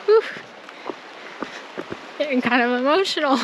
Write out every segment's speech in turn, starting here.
Whew. Getting kind of emotional.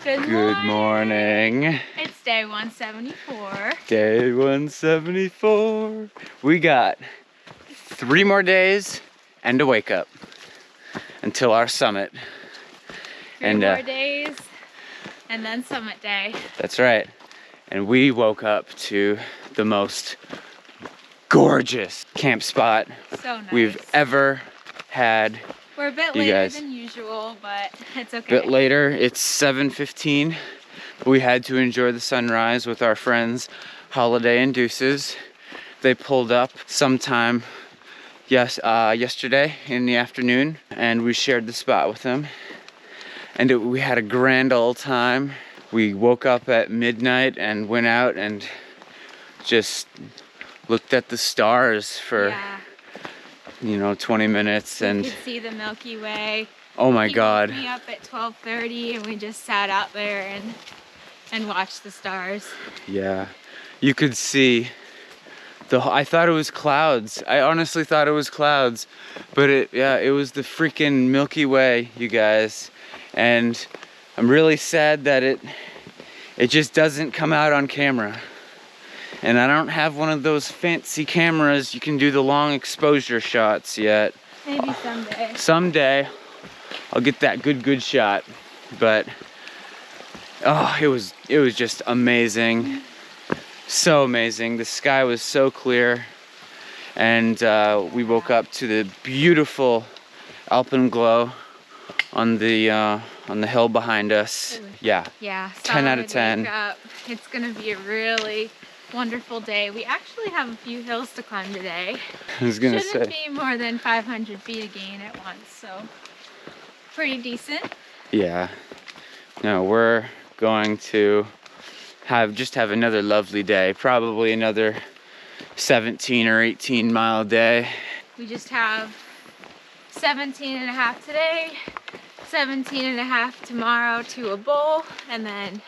Good morning. It's day 174. Day 174. We got 3 more days and a wake up until our summit. Three more days and then summit day. That's right. And we woke up to the most gorgeous camp spot So nice. we've ever had. We're a bit later than usual, but it's okay. Bit later, it's 7:15. We had to enjoy the sunrise with our friends Holiday and Deuces. They pulled up sometime yesterday in the afternoon, and we shared the spot with them. And we had a grand old time. We woke up at midnight and went out and just looked at the stars for 20 minutes, and you could see the Milky Way. Oh my God. Woke me up at 12:30 and we just sat out there and watched the stars. Yeah, you could see I thought it was clouds. I honestly thought it was clouds, but it was the freaking Milky Way, you guys. And I'm really sad that it just doesn't come out on camera. And I don't have one of those fancy cameras you can do the long exposure shots yet. Maybe someday. Someday I'll get that good shot. But it was just amazing. So amazing. The sky was so clear, and we woke up to the beautiful alpenglow on the hill behind us. Yeah. 10 out of 10. It's gonna be a really wonderful day. We actually have a few hills to climb today. I was gonna Shouldn't say. be more than 500 feet again at once, so pretty decent. Yeah. No, we're going to have another lovely day. Probably another 17 or 18 mile day. We just have 17 and a half today, 17 and a half tomorrow to a bowl, and then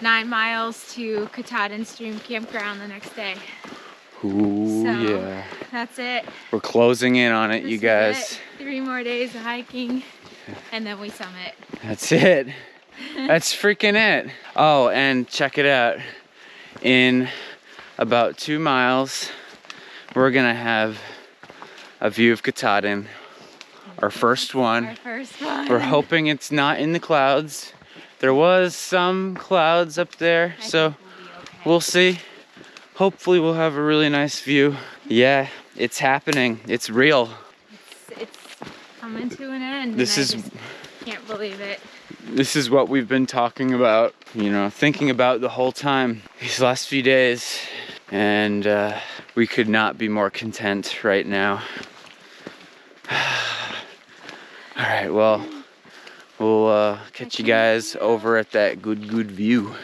9 miles to Katahdin Stream Campground the next day. Ooh, so, yeah. That's it. We're closing in on it, This you guys. is it. 3 more days of hiking, and then we summit. That's it. That's freaking it. Oh, and check it out. In about 2 miles, we're gonna have a view of Katahdin. Our first one. Our first one. We're hoping it's not in the clouds. There was some clouds up there, so we'll see. Hopefully we'll have a really nice view. Yeah, it's happening. It's real. It's coming to an end. This is, can't believe it. This is what we've been talking about, thinking about the whole time, these last few days. And we could not be more content right now. All right, well, we'll catch you guys over at that good view.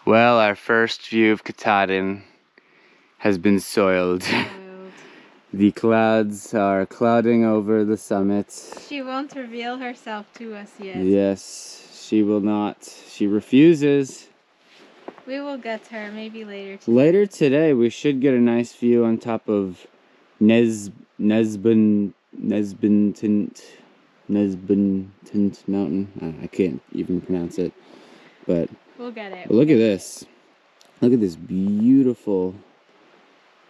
Well, our first view of Katahdin has been soiled. The clouds are clouding over the summit. She won't reveal herself to us yet. Yes, she will not. She refuses. We will get her maybe later today. Later today, we should get a nice view on top of Nesbin Mountain. I can't even pronounce it, but We'll get it. But look at this. Look at this beautiful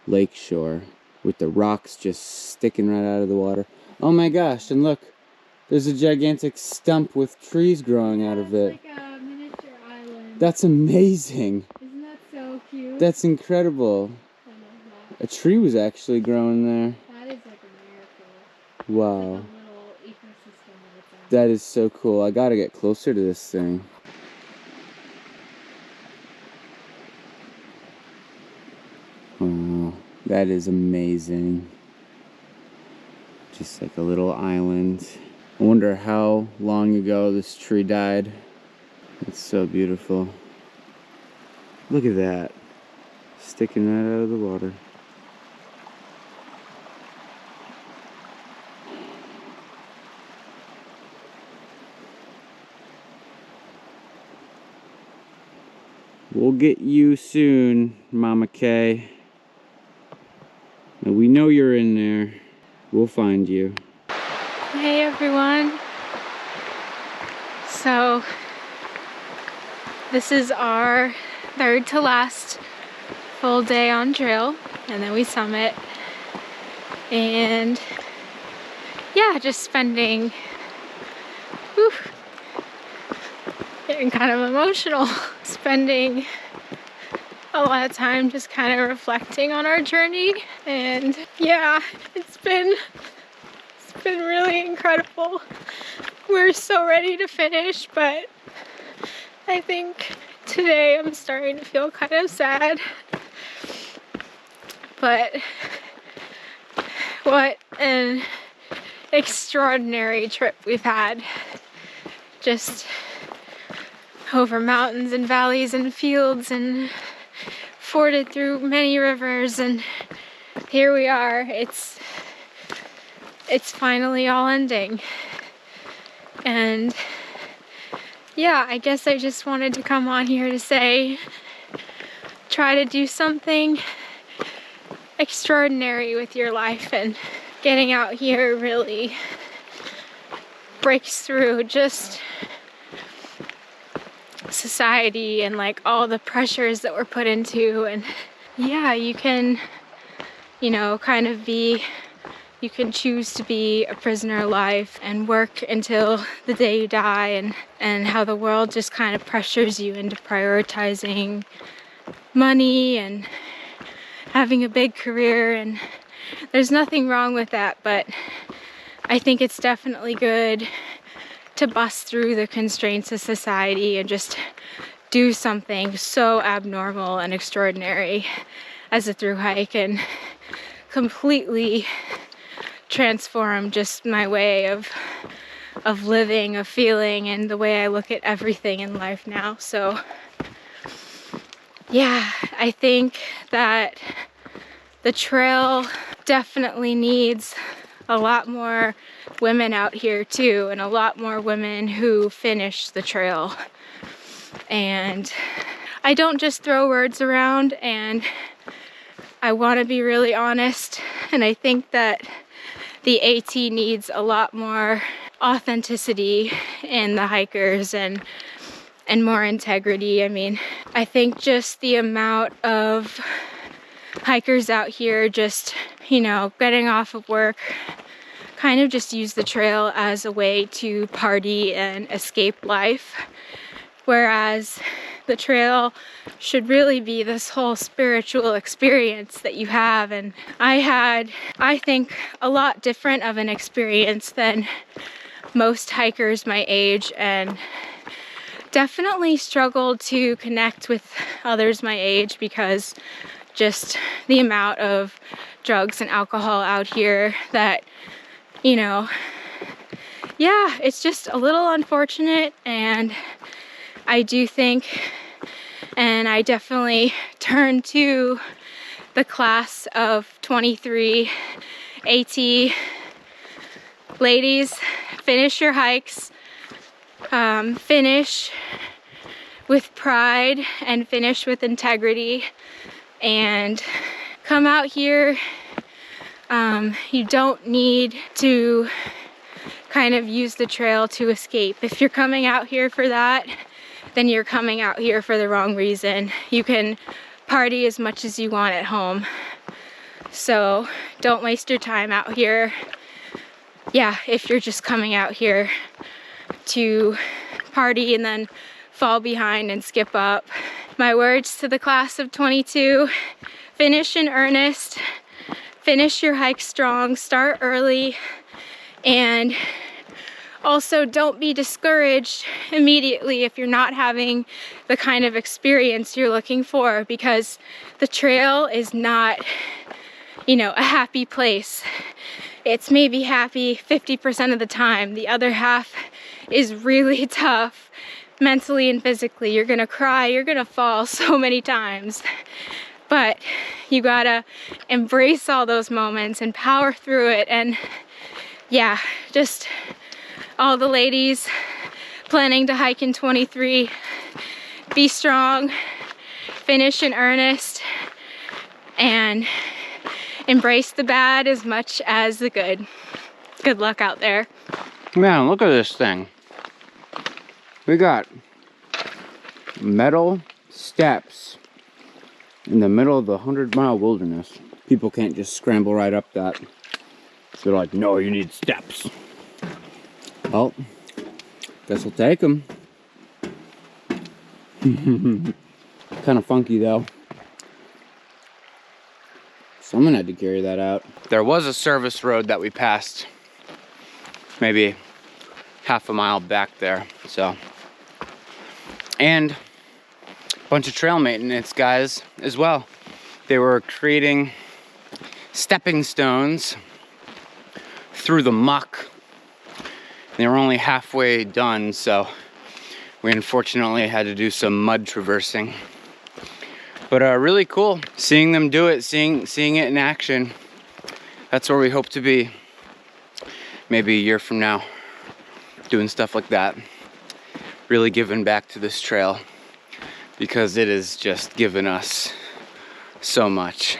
lakeshore with the rocks just sticking right out of the water. Oh my gosh, and look, there's a gigantic stump with trees growing out of it. It's like a miniature island. That's amazing. Isn't that so cute? That's incredible. I love that. A tree was actually growing there. That is like a miracle. Wow. It's like a little ecosystem of its own. That is so cool. I gotta get closer to this thing. Wow, that is amazing. Just like a little island. I wonder how long ago this tree died. It's so beautiful. Look at that. Sticking right out of the water. We'll get you soon, Mama Kay. And we know you're in there. We'll find you. Hey everyone. So this is our third to last full day on trail, and then we summit. And yeah, just spending, whew, getting kind of emotional, spending a lot of time just kind of reflecting on our journey. And yeah, it's been really incredible. We're so ready to finish, but I think today I'm starting to feel kind of sad. But what an extraordinary trip we've had. Just over mountains and valleys and fields, and forded through many rivers, and here we are. It's finally all ending. And yeah, I guess I just wanted to come on here to say, try to do something extraordinary with your life, and getting out here really breaks through just society and like all the pressures that we're put into. And yeah, you can, you know, kind of be, you can choose to be a prisoner of life and work until the day you die, and how the world just kind of pressures you into prioritizing money and having a big career. And there's nothing wrong with that, but I think it's definitely good to bust through the constraints of society and just do something so abnormal and extraordinary as a through hike, and completely transform just my way of living, of feeling, and the way I look at everything in life now. So yeah, I think that the trail definitely needs a lot more women out here too, and a lot more women who finish the trail. And I don't just throw words around, and I want to be really honest, and I think that the AT needs a lot more authenticity in the hikers, and more integrity. I mean, I think just the amount of hikers out here just, you know, getting off of work, kind of just use the trail as a way to party and escape life, whereas the trail should really be this whole spiritual experience that you have. And I had, I think, a lot different of an experience than most hikers my age, and definitely struggled to connect with others my age because just the amount of drugs and alcohol out here that, you know, yeah, it's just a little unfortunate. And I do think, and I definitely turn to the class of 23 AT ladies, finish your hikes, finish with pride and finish with integrity, and come out here. You don't need to kind of use the trail to escape. If you're coming out here for that, then you're coming out here for the wrong reason. You can party as much as you want at home. So don't waste your time out here. Yeah, if you're just coming out here to party and then fall behind and skip up. My words to the class of 22, finish in earnest, finish your hike strong, start early, and also don't be discouraged immediately if you're not having the kind of experience you're looking for, because the trail is not, you know, a happy place. It's maybe happy 50% of the time. The other half is really tough mentally and physically. You're gonna cry, you're gonna fall so many times. But you gotta embrace all those moments and power through it. And yeah, just all the ladies planning to hike in 23, be strong, finish in earnest, and embrace the bad as much as the good. Good luck out there. Man, look at this thing. We got metal steps in the middle of the 100-mile wilderness. People can't just scramble right up that. They're like, no, you need steps. Well, guess we'll take them. Kind of funky though. Someone had to carry that out. There was a service road that we passed maybe half a mile back there, so. And a bunch of trail maintenance guys as well. They were creating stepping stones through the muck. They were only halfway done, so we unfortunately had to do some mud traversing. But really cool, seeing them do it, seeing it in action. That's where we hope to be maybe a year from now, doing stuff like that. Really giving back to this trail, because it has just given us so much.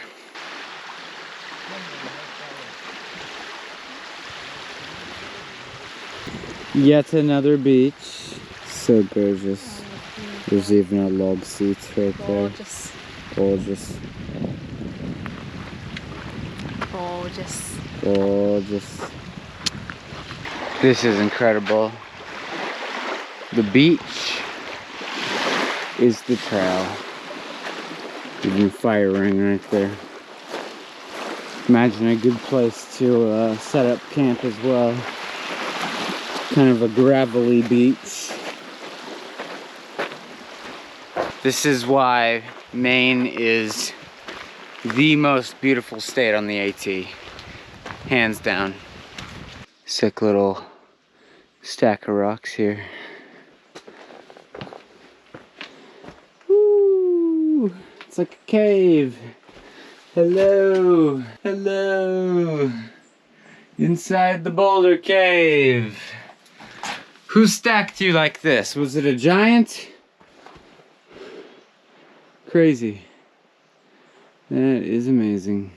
Yet another beach. So gorgeous. There's even a log seat right there. Gorgeous. Gorgeous. Gorgeous. This is incredible. The beach is the trail. Even firing right there. Imagine a good place to set up camp as well. Kind of a gravelly beach. This is why Maine is the most beautiful state on the AT. Hands down. Sick little stack of rocks here. Woo! It's like a cave. Hello. Hello. Inside the boulder cave. Who stacked you like this? Was it a giant? Crazy. That is amazing.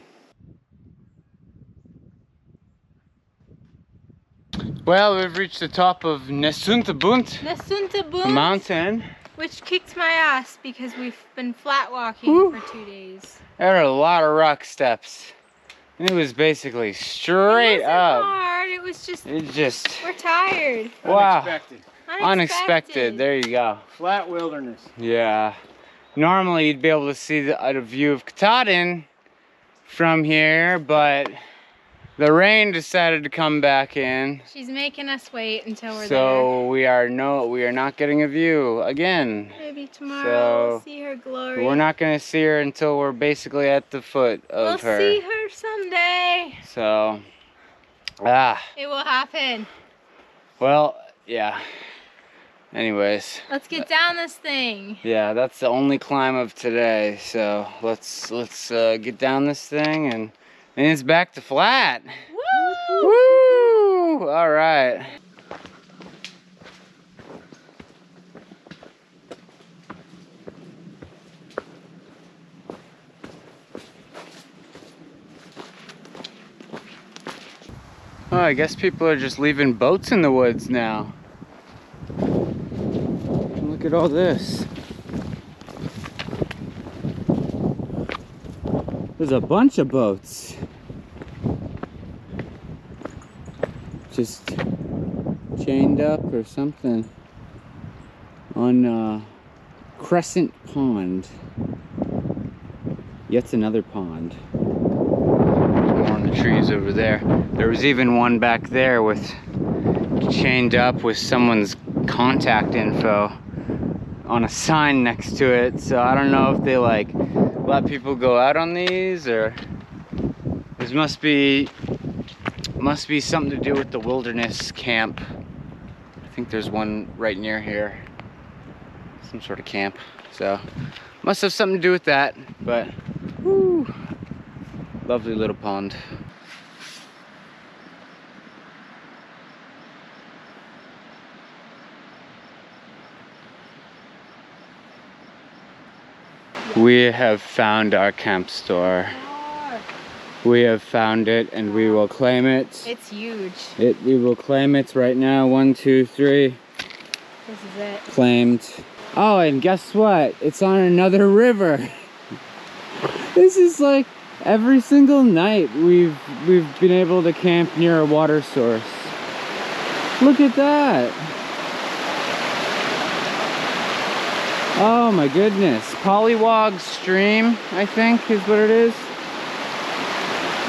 Well, we've reached the top of Nesuntabunt mountain. Which kicked my ass because we've been flat walking for 2 days. There are a lot of rock steps. It was basically straight up. Hard. It was just. We're tired. Wow. Unexpected. Unexpected. There you go. Flat wilderness. Yeah. Normally you'd be able to see the view of Katahdin from here, but the rain decided to come back in. She's making us wait until we're there. So we are not getting a view again. Maybe tomorrow we'll see her glory. We're not gonna see her until we're basically at the foot of her. We'll see her someday. So, It will happen. well, yeah. Anyways. Let's get down this thing. Yeah, that's the only climb of today. So let's get down this thing and it's back to flat. Woo! Woo! All right. Oh, I guess people are just leaving boats in the woods now. Look at all this. There's a bunch of boats. Just chained up or something on Crescent Pond. Yet another pond. More in the trees over there. There was even one back there with chained up with someone's contact info on a sign next to it. So I don't know if they like let people go out on these, or this must be something to do with the wilderness camp. I think there's one right near here, some sort of camp, so must have something to do with that. But whew, lovely little pond. We have found our camp store. We have found it, and we will claim it. It's huge. We will claim it right now. 1, 2, 3. This is it. Claimed. Oh, and guess what? It's on another river. This is like every single night we've been able to camp near a water source. Look at that. Oh my goodness. Pollywog stream, I think is what it is.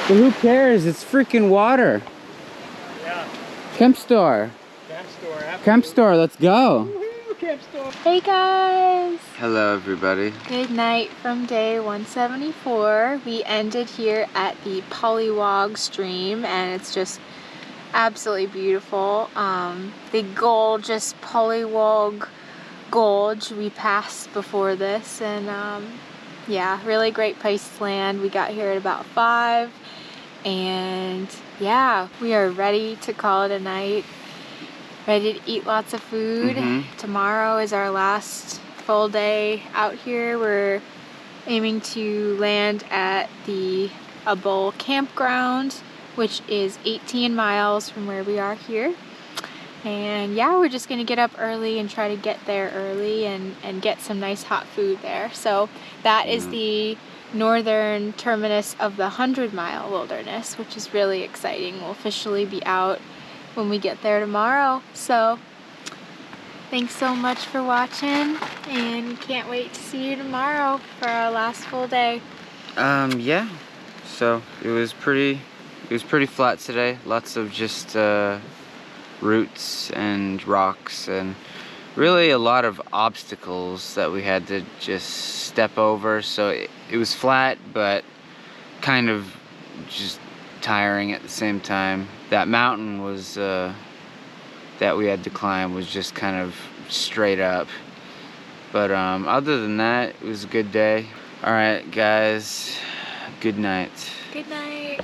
But who cares? It's freaking water. Yeah. Camp store. Camp store. Absolutely. Camp store, let's go. Woohoo, camp store. Hey guys! Hello everybody. Good night from day 174. We ended here at the Pollywog stream, and it's just absolutely beautiful. The gorgeous Pollywog Gorge we passed before this, and yeah, really great place to land. We got here at about 5, and yeah, we are ready to call it a night. Ready to eat lots of food. Tomorrow is our last full day out here. We're aiming to land at the Able campground, which is 18 miles from where we are here. And yeah, we're just gonna get up early and try to get there early and get some nice hot food there. So that is the northern terminus of the 100-mile wilderness, which is really exciting. We'll officially be out when we get there tomorrow. So thanks so much for watching, and can't wait to see you tomorrow for our last full day. Yeah. So it was pretty flat today. Lots of just roots and rocks, and really a lot of obstacles that we had to just step over. So it was flat, but kind of just tiring at the same time. That mountain was that we had to climb was just kind of straight up. But other than that, it was a good day. All right, guys, good night. Good night.